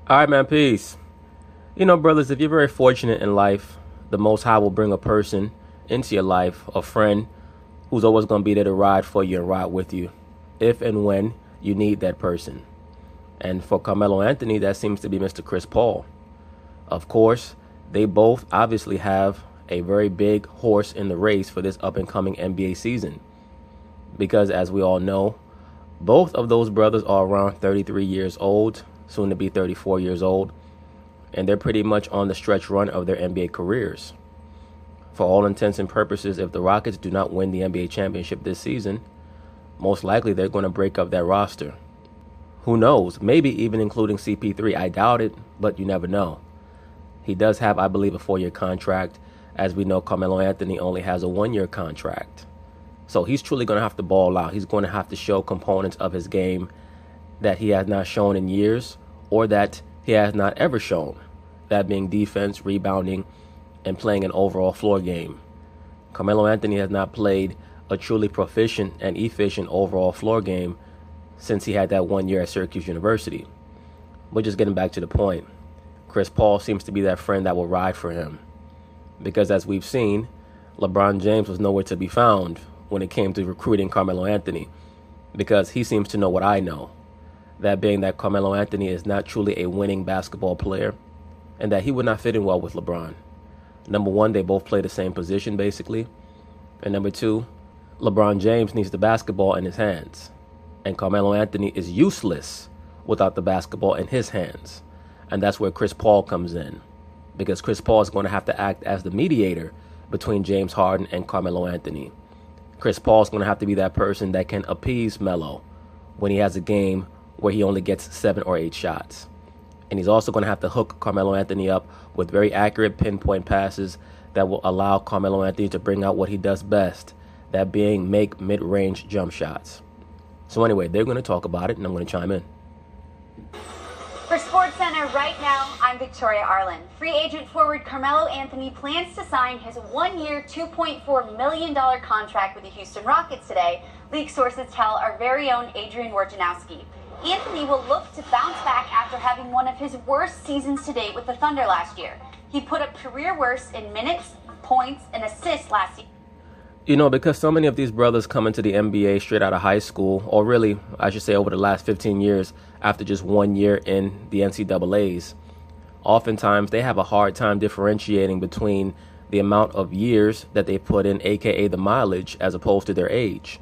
All right, man, peace. You know, brothers, if you're very fortunate in life, the Most High will bring a person into your life, a friend who's always going to be there to ride for you and ride with you, if and when you need that person. And for Carmelo Anthony, that seems to be Mr. Chris Paul. Of course, they both obviously have a very big horse in the race for this up-and-coming NBA season. Because as we all know, both of those brothers are around 33 years old, soon to be 34 years old, and they're pretty much on the stretch run of their NBA careers. For all intents and purposes, if the Rockets do not win the NBA championship this season, most likely they're going to break up that roster. Who knows? Maybe even including CP3. I doubt it, but you never know. He does have, I believe, a 4-year contract. As we know, Carmelo Anthony only has a 1-year contract. So he's truly going to have to ball out. He's going to have to show components of his game that he has not shown in years, or that he has not ever shown. That being defense, rebounding, and playing an overall floor game. Carmelo Anthony has not played a truly proficient and efficient overall floor game since he had that 1 year at Syracuse University. But just getting back to the point, Chris Paul seems to be that friend that will ride for him. Because as we've seen, LeBron James was nowhere to be found when it came to recruiting Carmelo Anthony, because he seems to know what I know. That being that Carmelo Anthony is not truly a winning basketball player, and that he would not fit in well with LeBron. Number one, they both play the same position, basically. And number two, LeBron James needs the basketball in his hands. And Carmelo Anthony is useless without the basketball in his hands. And that's where Chris Paul comes in. Because Chris Paul is going to have to act as the mediator between James Harden and Carmelo Anthony. Chris Paul is going to have to be that person that can appease Melo when he has a game where he only gets 7 or 8 shots. And he's also going to have to hook Carmelo Anthony up with very accurate pinpoint passes that will allow Carmelo Anthony to bring out what he does best, that being make mid-range jump shots. So anyway, they're going to talk about it, and I'm going to chime in. For SportsCenter right now, I'm Victoria Arlen. Free agent forward Carmelo Anthony plans to sign his 1-year, $2.4 million contract with the Houston Rockets today, league sources tell our very own Adrian Wojnarowski. Anthony will look to bounce back after having one of his worst seasons to date with the Thunder last year. He put up career worst in minutes, points, and assists last year. You know, because so many of these brothers come into the NBA straight out of high school, or really, I should say over the last 15 years, after just 1 year in the NCAAs, oftentimes they have a hard time differentiating between the amount of years that they put in, aka the mileage, as opposed to their age.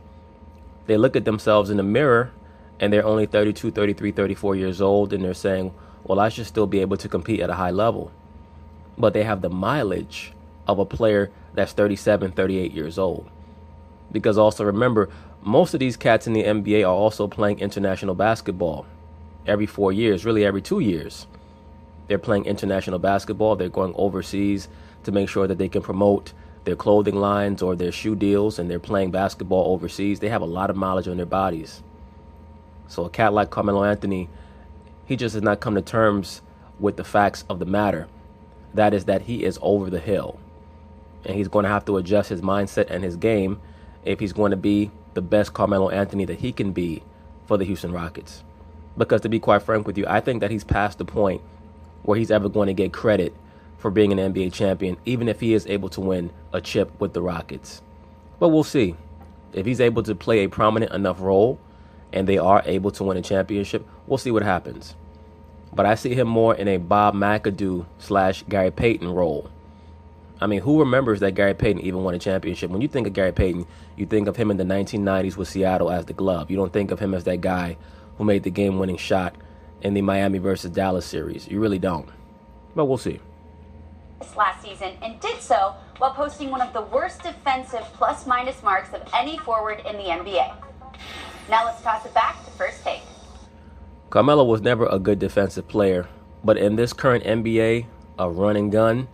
They look at themselves in the mirror and they're only 32, 33, 34 years old, and they're saying, well, I should still be able to compete at a high level. But they have the mileage of a player that's 37, 38 years old. Because also remember, most of these cats in the NBA are also playing international basketball every 4 years, really every 2 years. They're playing international basketball. They're going overseas to make sure that they can promote their clothing lines or their shoe deals, and they're playing basketball overseas. They have a lot of mileage on their bodies. So a cat like Carmelo Anthony, he just has not come to terms with the facts of the matter. That is that he is over the hill. And he's going to have to adjust his mindset and his game if he's going to be the best Carmelo Anthony that he can be for the Houston Rockets. Because to be quite frank with you, I think that he's past the point where he's ever going to get credit for being an NBA champion, even if he is able to win a chip with the Rockets. But we'll see. If he's able to play a prominent enough role and they are able to win a championship, we'll see what happens. But I see him more in a Bob McAdoo / Gary Payton role. I mean, who remembers that Gary Payton even won a championship? When you think of Gary Payton, you think of him in the 1990s with Seattle as the glove. You don't think of him as that guy who made the game-winning shot in the Miami versus Dallas series. You really don't. But we'll see. Last season, and did so while posting one of the worst defensive plus-minus marks of any forward in the NBA. Now let's toss it back to First Take. Carmelo was never a good defensive player, but in this current NBA, a run and gun,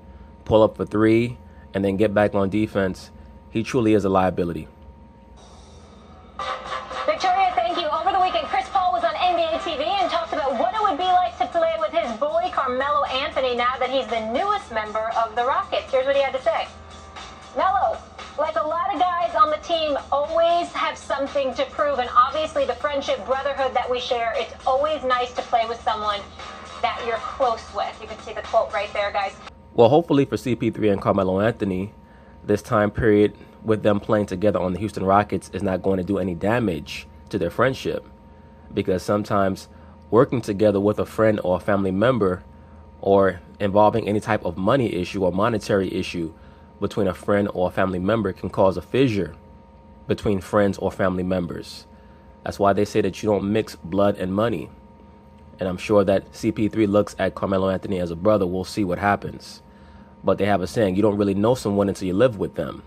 pull up for three, and then get back on defense, he truly is a liability. Victoria, thank you. Over the weekend, Chris Paul was on NBA TV and talked about what it would be like to play with his boy Carmelo Anthony now that he's the newest member of the Rockets. Here's what he had to say. Melo, like a lot of guys on the team, always have something to prove, and obviously the friendship, brotherhood that we share, it's always nice to play with someone that you're close with. You can see the quote right there, guys. Well, hopefully for CP3 and Carmelo Anthony, this time period with them playing together on the Houston Rockets is not going to do any damage to their friendship, because sometimes working together with a friend or a family member, or involving any type of money issue or monetary issue between a friend or a family member, can cause a fissure between friends or family members. That's why they say that you don't mix blood and money. And I'm sure that CP3 looks at Carmelo Anthony as a brother. We'll see what happens. But they have a saying, you don't really know someone until you live with them.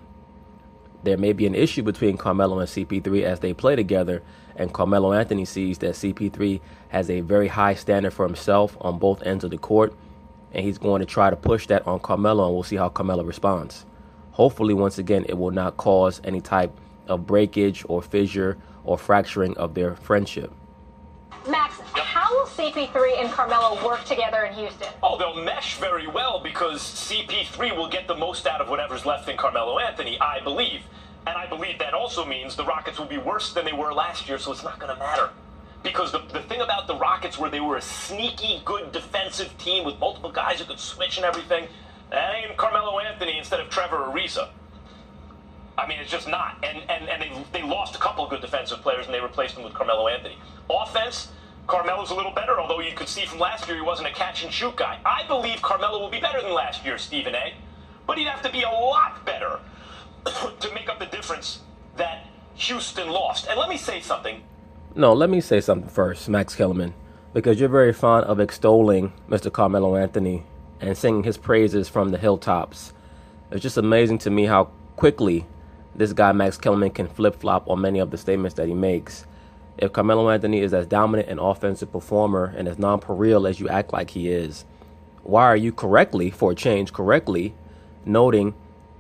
There may be an issue between Carmelo and CP3 as they play together, and Carmelo Anthony sees that CP3 has a very high standard for himself on both ends of the court, and he's going to try to push that on Carmelo, and we'll see how Carmelo responds. Hopefully, once again, it will not cause any type of breakage or fissure or fracturing of their friendship. Max, how will CP3 and Carmelo work together in Houston? Oh, they'll mesh very well because CP3 will get the most out of whatever's left in Carmelo Anthony, I believe. And I believe that also means the Rockets will be worse than they were last year, so it's not going to matter. Because the thing about the Rockets, where they were a sneaky, good defensive team with multiple guys who could switch and everything, that ain't Carmelo Anthony instead of Trevor Ariza. I mean, it's just not. And they lost a couple of good defensive players, and they replaced them with Carmelo Anthony. Offense, Carmelo's a little better, although you could see from last year he wasn't a catch-and-shoot guy. I believe Carmelo will be better than last year, Stephen A. But he'd have to be a lot better to make up the difference that Houston lost. And let me say something. No, let me say something first, Max Kellerman, because you're very fond of extolling Mr. Carmelo Anthony and singing his praises from the hilltops. It's just amazing to me how quickly this guy, Max Kellerman, can flip-flop on many of the statements that he makes. If Carmelo Anthony is as dominant an offensive performer and as non-pareil as you act like he is, why are you correctly noting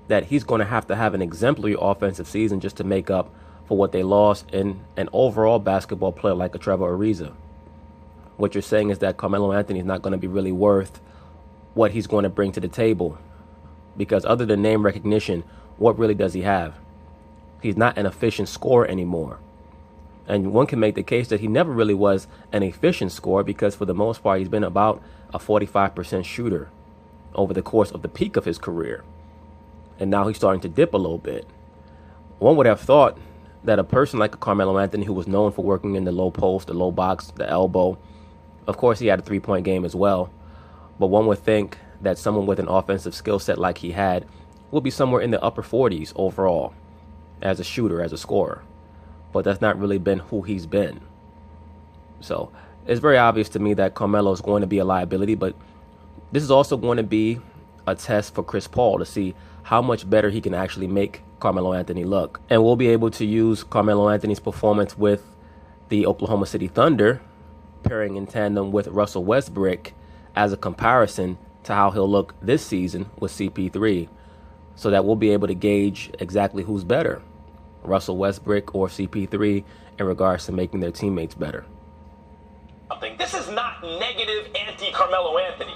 that he's going to have an exemplary offensive season just to make up for what they lost in an overall basketball player like a Trevor Ariza? What you're saying is that Carmelo Anthony is not going to be really worth what he's going to bring to the table, because other than name recognition, what really does he have? He's not an efficient scorer anymore. And one can make the case that he never really was an efficient scorer, because for the most part, he's been about a 45% shooter over the course of the peak of his career. And now he's starting to dip a little bit. One would have thought that a person like Carmelo Anthony, who was known for working in the low post, the low box, the elbow, of course he had a three-point game as well, but one would think that someone with an offensive skill set like he had will be somewhere in the upper 40s overall as a shooter, as a scorer. But that's not really been who he's been. So it's very obvious to me that Carmelo is going to be a liability, but this is also going to be a test for Chris Paul to see how much better he can actually make Carmelo Anthony look. And we'll be able to use Carmelo Anthony's performance with the Oklahoma City Thunder, pairing in tandem with Russell Westbrook, as a comparison to how he'll look this season with CP3, so that we'll be able to gauge exactly who's better, Russell Westbrook or CP3, in regards to making their teammates better. This is not negative anti-Carmelo Anthony.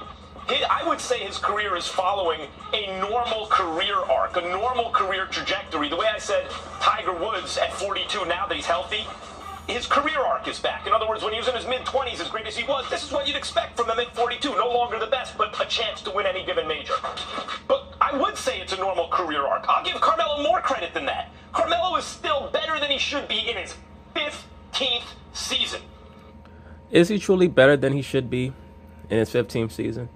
I would say his career is following a normal career arc, a normal career trajectory. The way I said Tiger Woods at 42, now that he's healthy, his career arc is back. In other words, when he was in his mid-20s, as great as he was, this is what you'd expect from him at 42. No longer the best, but a chance to win any given major. But I would say it's a normal career arc. I'll give Carmelo more credit than that. Carmelo is still better than he should be in his 15th season. Is he truly better than he should be in his 15th season?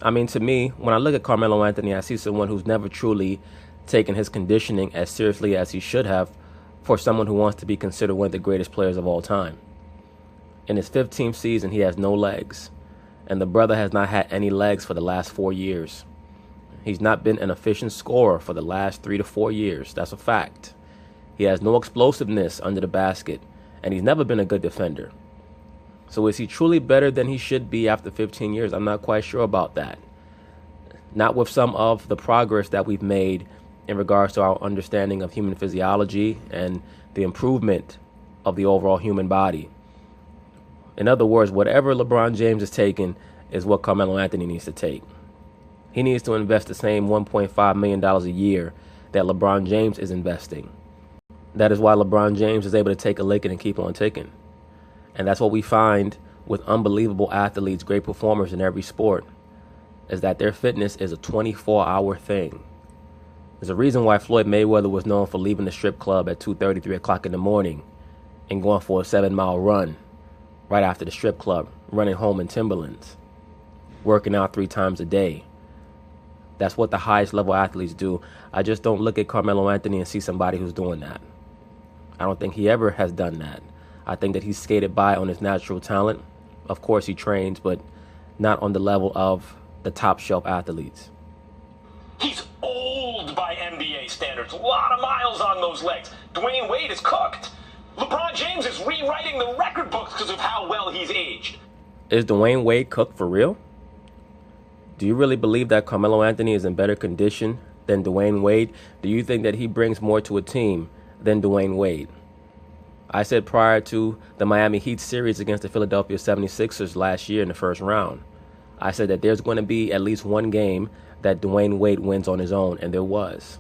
I mean, to me, when I look at Carmelo Anthony, I see someone who's never truly taken his conditioning as seriously as he should have for someone who wants to be considered one of the greatest players of all time. In his 15th season, he has no legs, and the brother has not had any legs for the last 4 years. He's not been an efficient scorer for the last 3 to 4 years. That's a fact. He has no explosiveness under the basket, and he's never been a good defender. So is he truly better than he should be after 15 years? I'm not quite sure about that. Not with some of the progress that we've made in regards to our understanding of human physiology and the improvement of the overall human body. In other words, whatever LeBron James is taking is what Carmelo Anthony needs to take. He needs to invest the same $1.5 million a year that LeBron James is investing. That is why LeBron James is able to take a licking and keep on ticking. And that's what we find with unbelievable athletes, great performers in every sport, is that their fitness is a 24-hour thing. There's a reason why Floyd Mayweather was known for leaving the strip club at 2:30, 3 o'clock in the morning and going for a 7-mile run right after the strip club, running home in Timberlands, working out 3 times a day. That's what the highest level athletes do. I just don't look at Carmelo Anthony and see somebody who's doing that. I don't think he ever has done that. I think that he's skated by on his natural talent. Of course he trains, but not on the level of the top shelf athletes. He's old by NBA standards. A lot of miles on those legs. Dwayne Wade is cooked. LeBron James is rewriting the record books because of how well he's aged. Is Dwayne Wade cooked for real? Do you really believe that Carmelo Anthony is in better condition than Dwayne Wade? Do you think that he brings more to a team than Dwayne Wade? I said prior to the Miami Heat series against the Philadelphia 76ers last year in the first round, I said that there's going to be at least one game that Dwayne Wade wins on his own, and there was.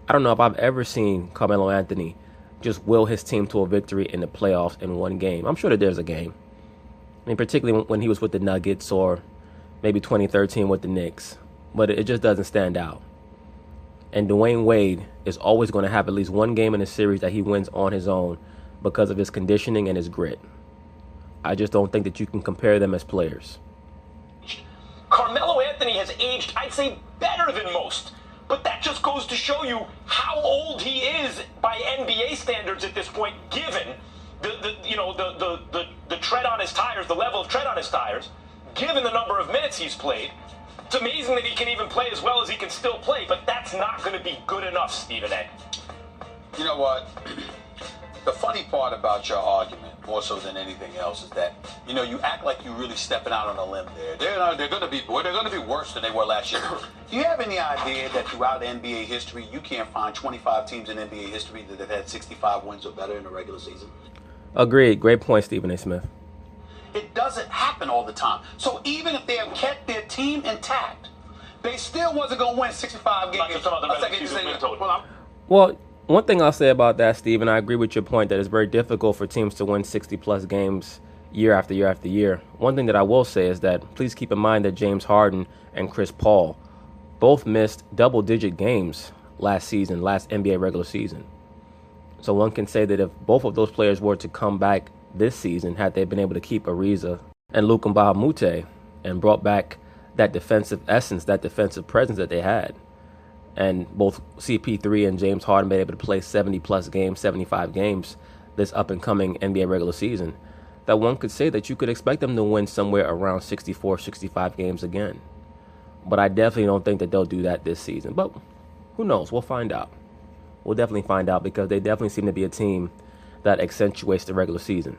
I don't know if I've ever seen Carmelo Anthony just will his team to a victory in the playoffs in one game. I'm sure that there's a game. I mean, particularly when he was with the Nuggets or maybe 2013 with the Knicks. But it just doesn't stand out. And Dwayne Wade is always going to have at least one game in a series that he wins on his own because of his conditioning and his grit. I just don't think that you can compare them as players. Carmelo Anthony has aged, I'd say, better than most. But that just goes to show you how old he is by NBA standards at this point, given the tread on his tires, the level of tread on his tires, given the number of minutes he's played. It's amazing that he can even play as well as he can still play, but that's not going to be good enough, Stephen A. You know what? The funny part about your argument, more so than anything else, is that you act like you're really stepping out on a limb there. They're going to be worse than they were last year. Do you have any idea that throughout NBA history, you can't find 25 teams in NBA history that have had 65 wins or better in the regular season? Agreed. Great point, Stephen A. Smith. It doesn't happen all the time. So even if they have kept their team intact, they still wasn't going to win 65 games. Well, one thing I'll say about that, Steve, and I agree with your point that it's very difficult for teams to win 60-plus games year after year after year. One thing that I will say is that please keep in mind that James Harden and Chris Paul both missed double-digit games last NBA regular season. So one can say that if both of those players were to come back this season, had they been able to keep Ariza and Luka Mbah-a-Moute and brought back that defensive essence, that defensive presence that they had, and both CP3 and James Harden been able to play 70-plus games, 75 games this up-and-coming NBA regular season, that one could say that you could expect them to win somewhere around 64, 65 games again. But I definitely don't think that they'll do that this season. But who knows? We'll find out. We'll definitely find out because they definitely seem to be a team that accentuates the regular season.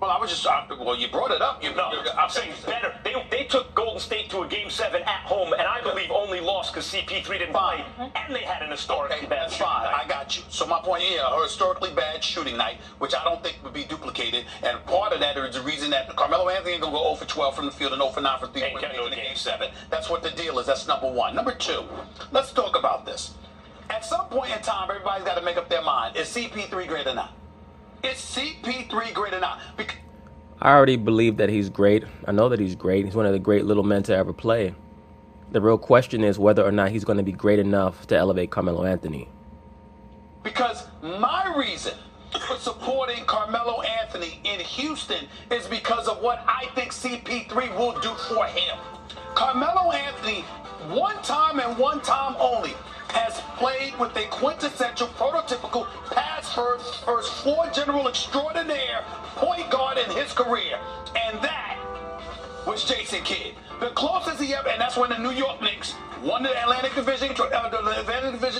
Well, I was just, you brought it up. I'm saying better. They took Golden State to a Game 7 at home, and I believe only lost because CP3 didn't play, and they had an historically bad shooting night. I got you. So my point here, a historically bad shooting night, which I don't think would be duplicated, and part of that is the reason that Carmelo Anthony ain't going to go 0 for 12 from the field and 0 for 9 from 3 in Game 7. That's what the deal is. That's number one. Number two, let's talk about this. At some point in time, everybody's got to make up their mind. Is CP3 great or not? Is CP3 great or not? I already believe that he's great. I know that he's great. He's one of the great little men to ever play. The real question is whether or not he's going to be great enough to elevate Carmelo Anthony. Because my reason for supporting Carmelo Anthony in Houston is because of what I think CP3 will do for him. Carmelo Anthony, one time and one time only, has played with a quintessential, prototypical, pass-first, floor general extraordinaire point guard in his career. And that was Jason Kidd. The closest he ever, and that's when the New York Knicks won the Atlantic Division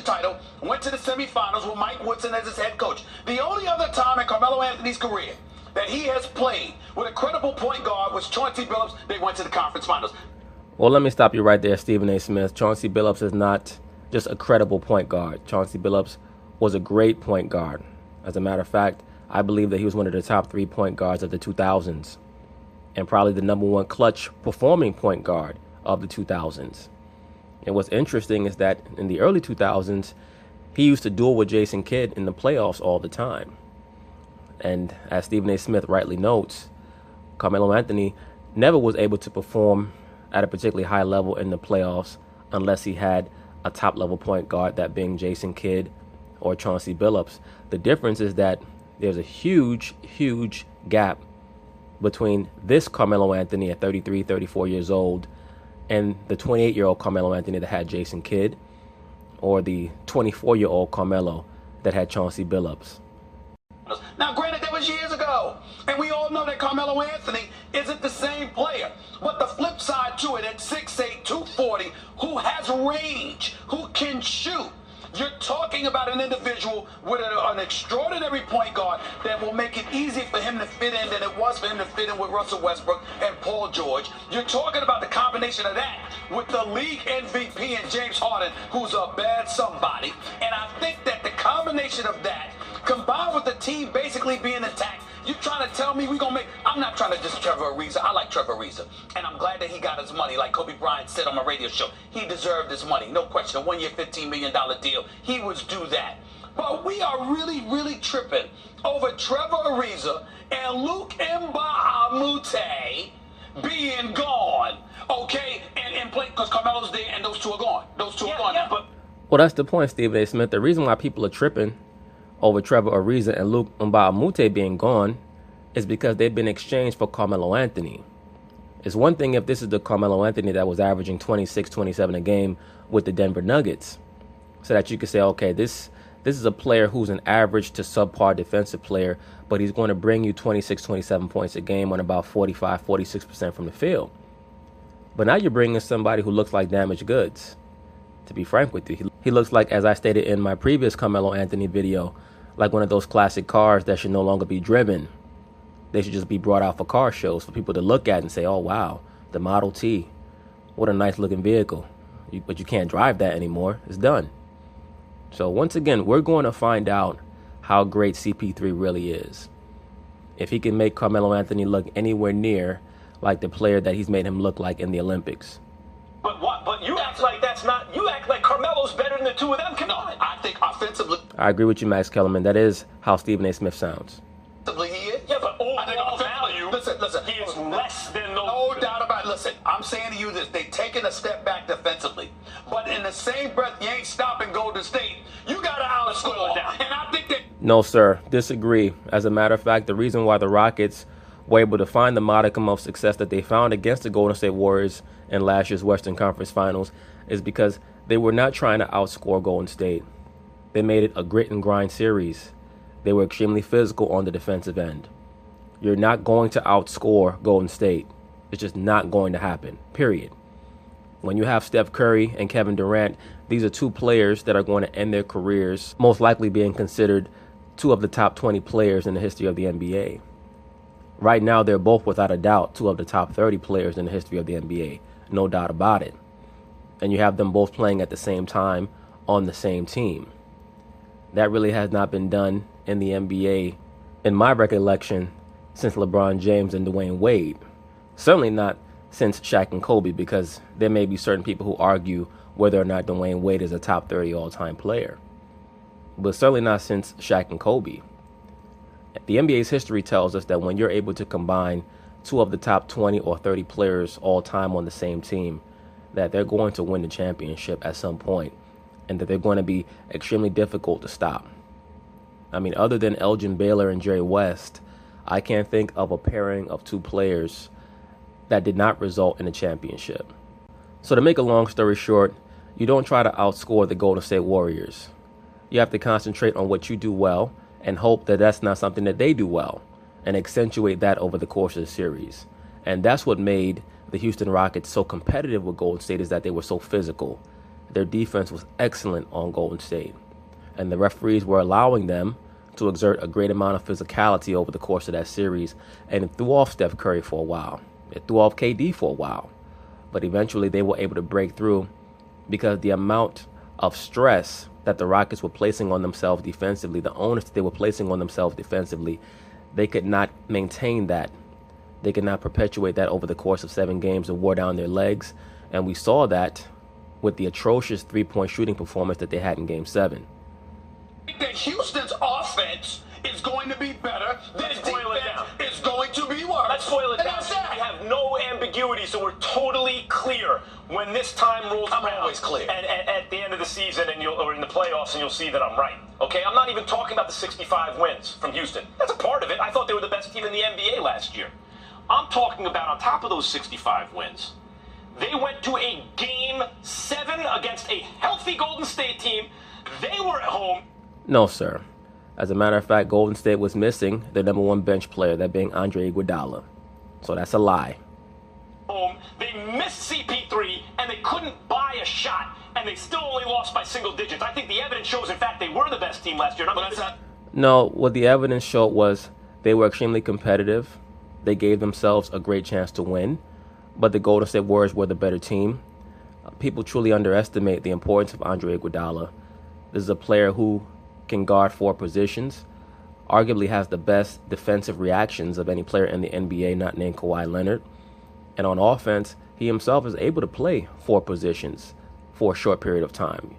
title, went to the semifinals with Mike Woodson as his head coach. The only other time in Carmelo Anthony's career that he has played with a credible point guard was Chauncey Billups. They went to the conference finals. Well, let me stop you right there, Stephen A. Smith. Chauncey Billups is not just a credible point guard. Chauncey Billups was a great point guard. As a matter of fact, I believe that he was one of the top 3 point guards of the 2000s and probably the number 1 clutch performing point guard of the 2000s. And what's interesting is that in the early 2000s, he used to duel with Jason Kidd in the playoffs all the time. And as Stephen A. Smith rightly notes, Carmelo Anthony never was able to perform at a particularly high level in the playoffs unless he had a top-level point guard, that being Jason Kidd or Chauncey Billups. The difference is that there's a huge, huge gap between this Carmelo Anthony at 33, 34 years old and the 28-year-old Carmelo Anthony that had Jason Kidd, or the 24-year-old Carmelo that had Chauncey Billups. Now, granted, that was years ago, and we all know that Carmelo Anthony isn't the same player. But the flip side to it, at 6'8", 240, who has range, who can shoot, you're talking about an individual with an extraordinary point guard that will make it easy for him to fit in than it was for him to fit in with Russell Westbrook and Paul George. You're talking about the combination of that with the league MVP and James Harden, who's a bad somebody. And I think that the combination of that, combined with the team basically being attacked, you trying to tell me we gonna make? I'm not trying to diss Trevor Ariza. I like Trevor Ariza, and I'm glad that he got his money. Like Kobe Bryant said on my radio show, he deserved his money, no question. A 1-year, $15 million deal. He was due that. But we are really, really tripping over Trevor Ariza and Luke Mbah-a-Moute being gone, okay, and play because Carmelo's there and those two are gone. Those two are gone. Yeah. But well, that's the point, Stephen A. Smith. The reason why people are tripping over Trevor Ariza and Luke Mbah-a-Moute being gone is because they've been exchanged for Carmelo Anthony. It's one thing if this is the Carmelo Anthony that was averaging 26, 27 a game with the Denver Nuggets, so that you could say, okay, this is a player who's an average to subpar defensive player, but he's going to bring you 26, 27 points a game on about 45, 46% from the field. But now you're bringing somebody who looks like damaged goods, to be frank with you. He looks like, as I stated in my previous Carmelo Anthony video, like one of those classic cars that should no longer be driven. They should just be brought out for car shows for people to look at and say, oh, wow, the Model T. What a nice looking vehicle. But you can't drive that anymore. It's done. So once again, we're going to find out how great CP3 really is. If he can make Carmelo Anthony look anywhere near like the player that he's made him look like in the Olympics. But what? But you act like that's not. You act like Carmelo's better than the two of them. Come on. I think offensively, I agree with you, Max Kellerman. That is how Stephen A. Smith sounds. he is. Yeah, but overall value, listen, he is less than those. No doubt about it. Listen, I'm saying to you this: they've taken a step back defensively, but in the same breath, you ain't stopping Golden State. You got to outscore, and I think that. No, sir. Disagree. As a matter of fact, the reason why the Rockets were able to find the modicum of success that they found against the Golden State Warriors in last year's Western Conference Finals is because they were not trying to outscore Golden State. They made it a grit and grind series. They were extremely physical on the defensive end. You're not going to outscore Golden State. It's just not going to happen, period. When you have Steph Curry and Kevin Durant, these are two players that are going to end their careers, most likely being considered two of the top 20 players in the history of the NBA. Right now, they're both, without a doubt, two of the top 30 players in the history of the NBA. No doubt about it. And you have them both playing at the same time on the same team. That really has not been done in the NBA, in my recollection, since LeBron James and Dwayne Wade. Certainly not since Shaq and Kobe, because there may be certain people who argue whether or not Dwayne Wade is a top 30 all-time player. But certainly not since Shaq and Kobe. The NBA's history tells us that when you're able to combine two of the top 20 or 30 players all time on the same team, that they're going to win the championship at some point, and that they're going to be extremely difficult to stop. I mean, other than Elgin Baylor and Jerry West, I can't think of a pairing of two players that did not result in a championship. So to make a long story short, you don't try to outscore the Golden State Warriors. You have to concentrate on what you do well and hope that that's not something that they do well, and accentuate that over the course of the series. And that's what made the Houston Rockets so competitive with Golden State, is that they were so physical. Their defense was excellent on Golden State, and the referees were allowing them to exert a great amount of physicality over the course of that series, and it threw off Steph Curry for a while. It threw off KD for a while, but eventually they were able to break through because the amount of stress that the Rockets were placing on themselves defensively, the onus that they were placing on themselves defensively, they could not maintain that. They could not perpetuate that over the course of 7 games and wore down their legs. And we saw that with the atrocious three-point shooting performance that they had in Game 7. That Houston's offense is going to be better. Their defense is going to be worse. boil it And down that's to that. we have no ambiguity, so we're totally clear when this time rolls I'm around. always clear. And at the end of the season, or in the playoffs, and you'll see that I'm right. Okay, I'm not even talking about the 65 wins from Houston. That's a part of it. I thought they were the best team in the NBA last year. I'm talking about on top of those 65 wins, they went to a Game 7 against a healthy Golden State team. They were at home. No, sir. As a matter of fact, Golden State was missing their number one bench player, that being Andre Iguodala. So that's a lie. They missed CP3, and they couldn't buy a shot, and they still only lost by single digits. I think the evidence shows, in fact, they were the best team last year. No, what the evidence showed was they were extremely competitive. They gave themselves a great chance to win, but the Golden State Warriors were the better team. People truly underestimate the importance of Andre Iguodala. This is a player who can guard 4 positions, arguably has the best defensive reactions of any player in the NBA, not named Kawhi Leonard. And on offense, he himself is able to play 4 positions for a short period of time.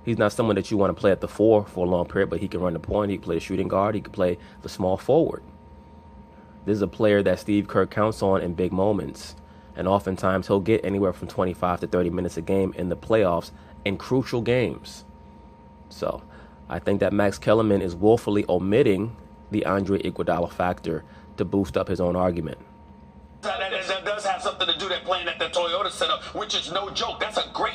He's not someone that you want to play at the 4 for a long period, but he can run the point, he can play the shooting guard, he can play the small forward. This is a player that Steve Kerr counts on in big moments. And oftentimes he'll get anywhere from 25 to 30 minutes a game in the playoffs in crucial games. So I think that Max Kellerman is willfully omitting the Andre Iguodala factor to boost up his own argument. That does have something to do that playing at the Toyota Center, which is no joke. That's a great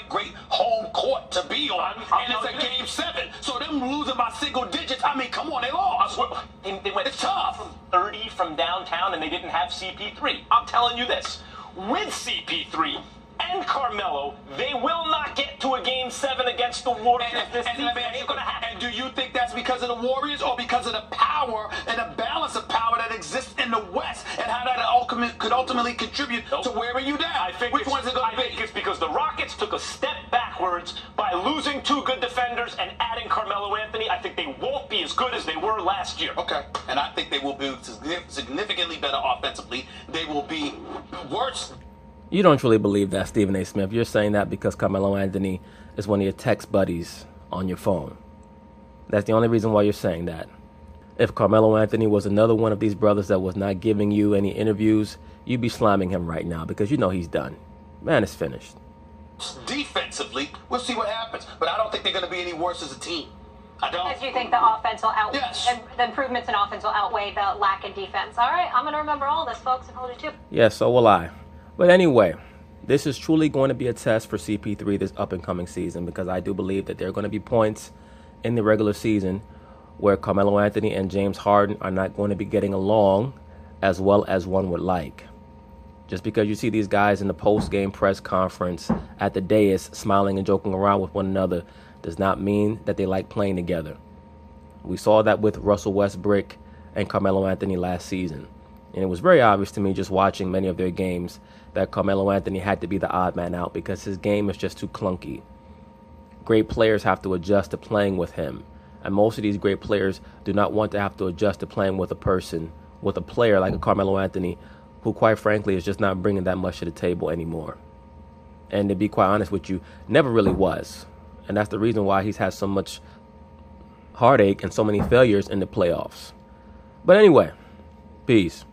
home court to be on. And it's a Game 7. So them losing by single digits, I mean, come on, they lost. They went It's tough. 30 from downtown, and they didn't have CP3. I'm telling you this. With CP3 and Carmelo, they will not get to a Game 7 against the Warriors this season. It ain't gonna happen. And do you think that's because of the Warriors or because of the power and the balance of power that exists in the West and how that could ultimately contribute to wearing you down? I think Which one's it going to be? I think it's because the Rockets took a step backwards by losing 2 good defenders and adding Carmelo Anthony. I think they won't be as good as they were last year. Okay, and I think they will be significantly better offensively. They will be worse. You don't truly believe that, Stephen A. Smith. You're saying that because Carmelo Anthony is one of your text buddies on your phone. That's the only reason why you're saying that. If Carmelo Anthony was another one of these brothers that was not giving you any interviews, you'd be slamming him right now because you know he's done. Man, it's finished. Defensively, we'll see what happens. But I don't think they're going to be any worse as a team. I don't. Because you think the offense will Yes. the improvements in offense will outweigh the lack in defense. All right, I'm going to remember all this, folks, and hold you too. Yeah, so will I. But anyway, this is truly going to be a test for CP3 this up-and-coming season because I do believe that there are going to be points in the regular season where Carmelo Anthony and James Harden are not going to be getting along as well as one would like. Just because you see these guys in the post-game press conference at the dais smiling and joking around with one another does not mean that they like playing together. We saw that with Russell Westbrook and Carmelo Anthony last season. And it was very obvious to me just watching many of their games that Carmelo Anthony had to be the odd man out because his game is just too clunky. Great players have to adjust to playing with him. And most of these great players do not want to have to adjust to playing with a player like a Carmelo Anthony, who quite frankly is just not bringing that much to the table anymore. And to be quite honest with you, never really was. And that's the reason why he's had so much heartache and so many failures in the playoffs. But anyway, peace.